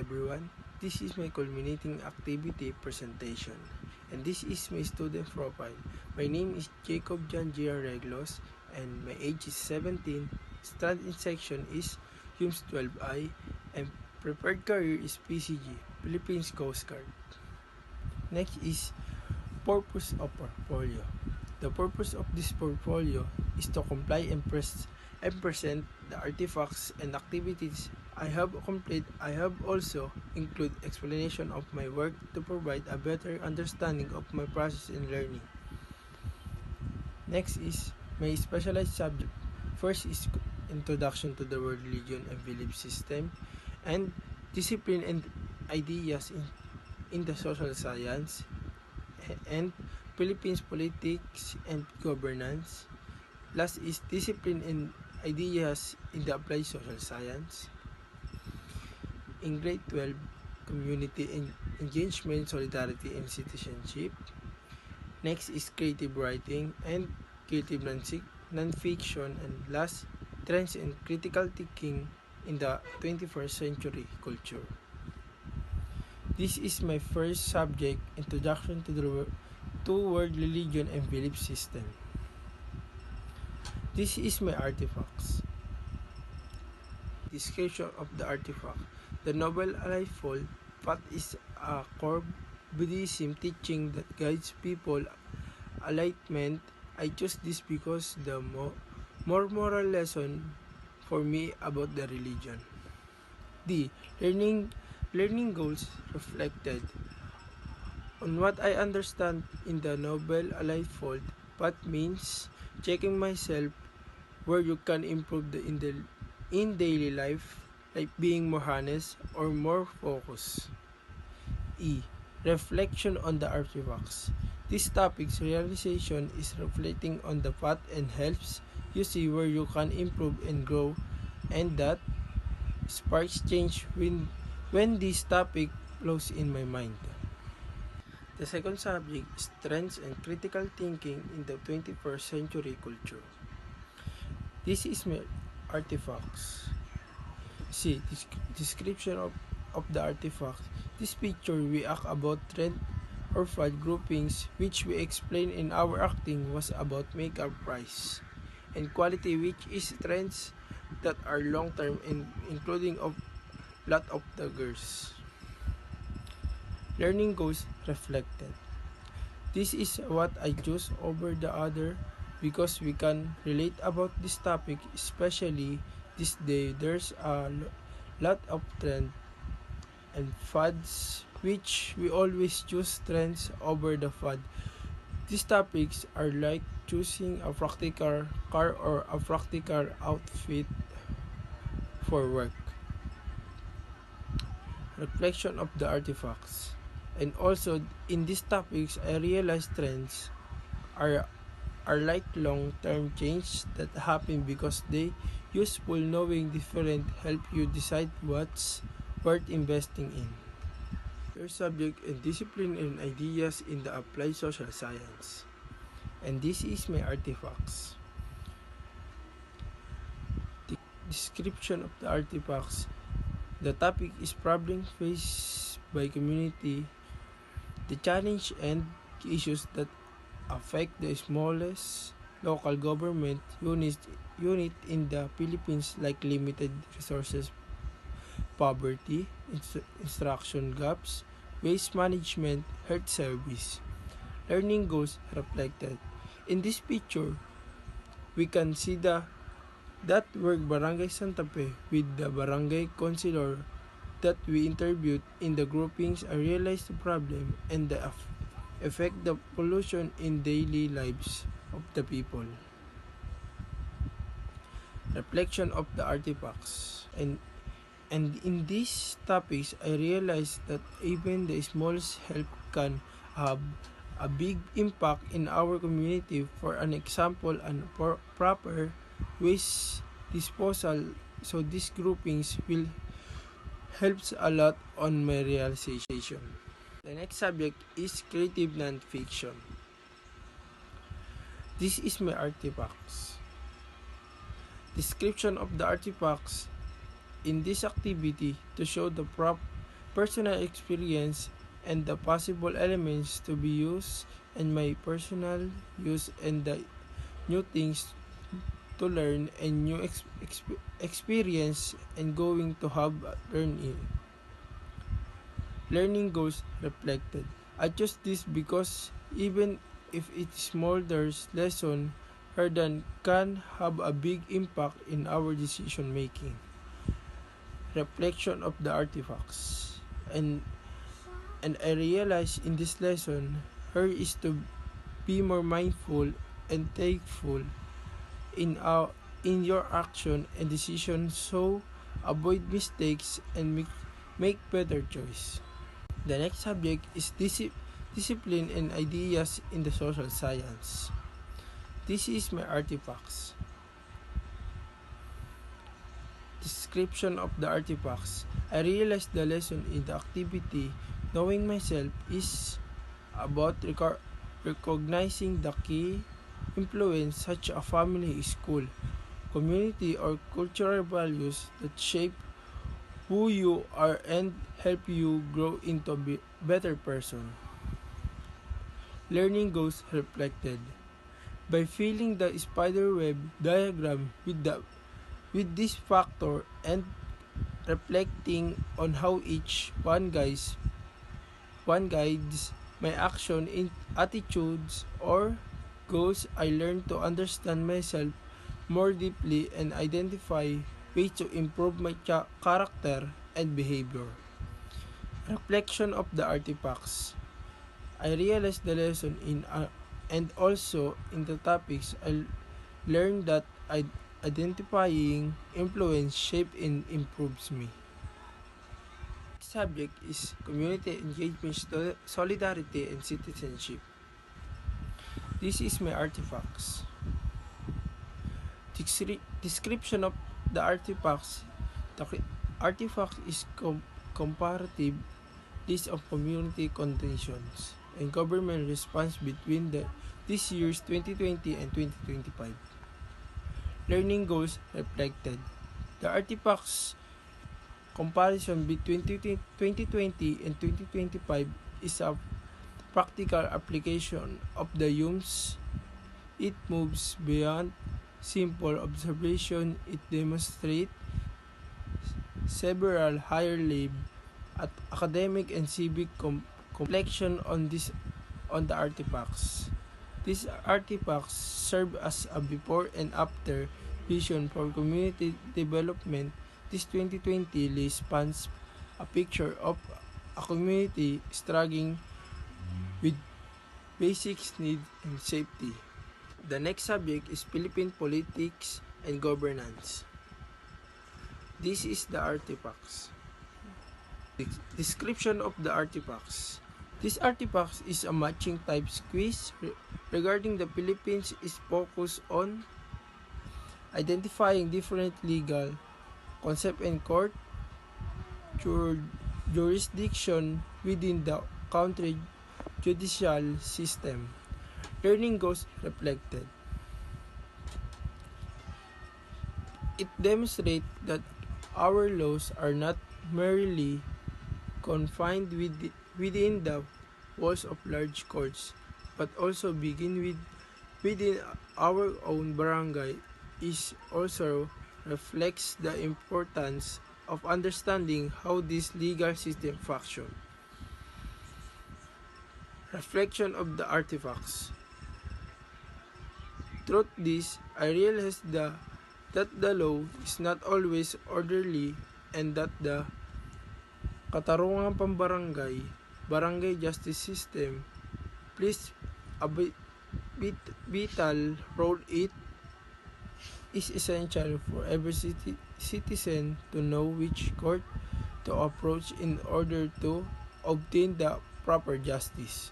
everyone. This is my culminating activity presentation, and this is my student profile. My name is Jacob John Gian Reglos, and my age is 17. Strand in section is HUMS 12I, and preferred career is PCG, Philippines Coast Guard. Next is purpose of portfolio. The purpose of this portfolio is to comply and present the artifacts and activities I have completed. I have also include explanation of my work to provide a better understanding of my process in learning. Next is my specialized subject. First is introduction to the world religion and belief system, and discipline and ideas in the social science, and Philippines politics and governance. Last is discipline and ideas in the applied social science. In grade 12, community engagement, solidarity, and citizenship. Next is creative writing and creative non-fiction. And last, trends and critical thinking in the 21st century culture. This is my first subject, introduction to world religion and belief system. This is my artifacts. Description of the artifact. The Noble Eightfold Path is a core Buddhism teaching that guides people enlightenment. I chose this because the more moral lesson for me about the religion. D. Learning goals reflected on what I understand in the Noble Eightfold Path means checking myself where you can improve in daily life, like being more honest or more focused. E. Reflection on the artifacts. This topic's realization is reflecting on the path and helps you see where you can improve and grow, and that sparks change when this topic flows in my mind. The second subject is trends and critical thinking in the 21st century culture. This is my artifacts. See, description of the artifact. This picture we act about trend or fad groupings, which we explain in our acting, was about makeup price and quality, which is trends that are long term and including of lot of the girls. Learning goals reflected. This is what I choose over the other because we can relate about this topic, especially this day. There's a lot of trend and fads, which we always choose trends over the fad. These topics are like choosing a practical car or a practical outfit for work. Reflection of the artifacts. And also in these topics I realized trends are like long-term change that happen because they useful. Knowing different help you decide what's worth investing in. Your subject and discipline and ideas in the applied social science. And this is my artifacts. The description of the artifacts. The topic is problem faced by community, the challenge and issues that affect the smallest local government unit in the Philippines, like limited resources, poverty, instruction gaps, waste management, health service. Learning goals reflected. In this picture, we can see that work Barangay Santa Fe with the barangay councilor that we interviewed in the groupings. I realized the problem and the effect the pollution in daily lives of the people. Reflection of the artifacts. And in these topics, I realized that even the smallest help can have a big impact in our community. For an example, and for proper waste disposal. So these groupings will helps a lot on my realization. The next subject is creative non-fiction. This is my artifacts. Description of the artifacts in this activity to show the personal experience and the possible elements to be used and my personal use and the new things to learn and new experience and going to have learning goals reflected. I chose this because even if it's small, there's lesson heard and can have a big impact in our decision making. Reflection of the artifacts. And I realized in this lesson her is to be more mindful and thankful in your action and decision so avoid mistakes and make better choice. The next subject is discipline and ideas in the social science. This is my artifacts. Description of the artifacts. I realized the lesson in the activity knowing myself is about recognizing the key influence such a family, school, community, or cultural values that shape who you are and help you grow into a better person. Learning goals reflected. By filling the spider web diagram with this factor and reflecting on how each one guides my action in attitudes or goals, I learned to understand myself more deeply and identify ways to improve my character and behavior. Reflection of the artifacts. I realized the lesson and also in the topics I learned that identifying influence shape and improves me. Subject is community engagement, solidarity, and citizenship. This is my artifacts. Description of the artifacts. The artifact is comparative list of community conditions and government response between this year's 2020 and 2025. Learning goals reflected. The artifacts comparison between 2020 and 2025 is a practical application of the UMS. It moves beyond simple observation. It demonstrates several higher level at academic and civic complexion on the artifacts. These artifacts serve as a before and after vision for community development. This 2020 list spans a picture of a community struggling with basic needs and safety. The next subject is Philippine politics and governance. This is the artifacts. Description of the artifacts. This artifacts is a matching type quiz regarding the Philippines is focused on identifying different legal concept and court jurisdiction within the country judicial system. Learning goals reflected. It demonstrates that our laws are not merely confined within the walls of large courts, but also begin within our own barangay. Is also reflects the importance of understanding how this legal system function. Reflection of the artifacts. Through this, I realized that the law is not always orderly and that the katarungan pambarangay, barangay justice system, plays a vital role. It is essential for every citizen to know which court to approach in order to obtain the proper justice.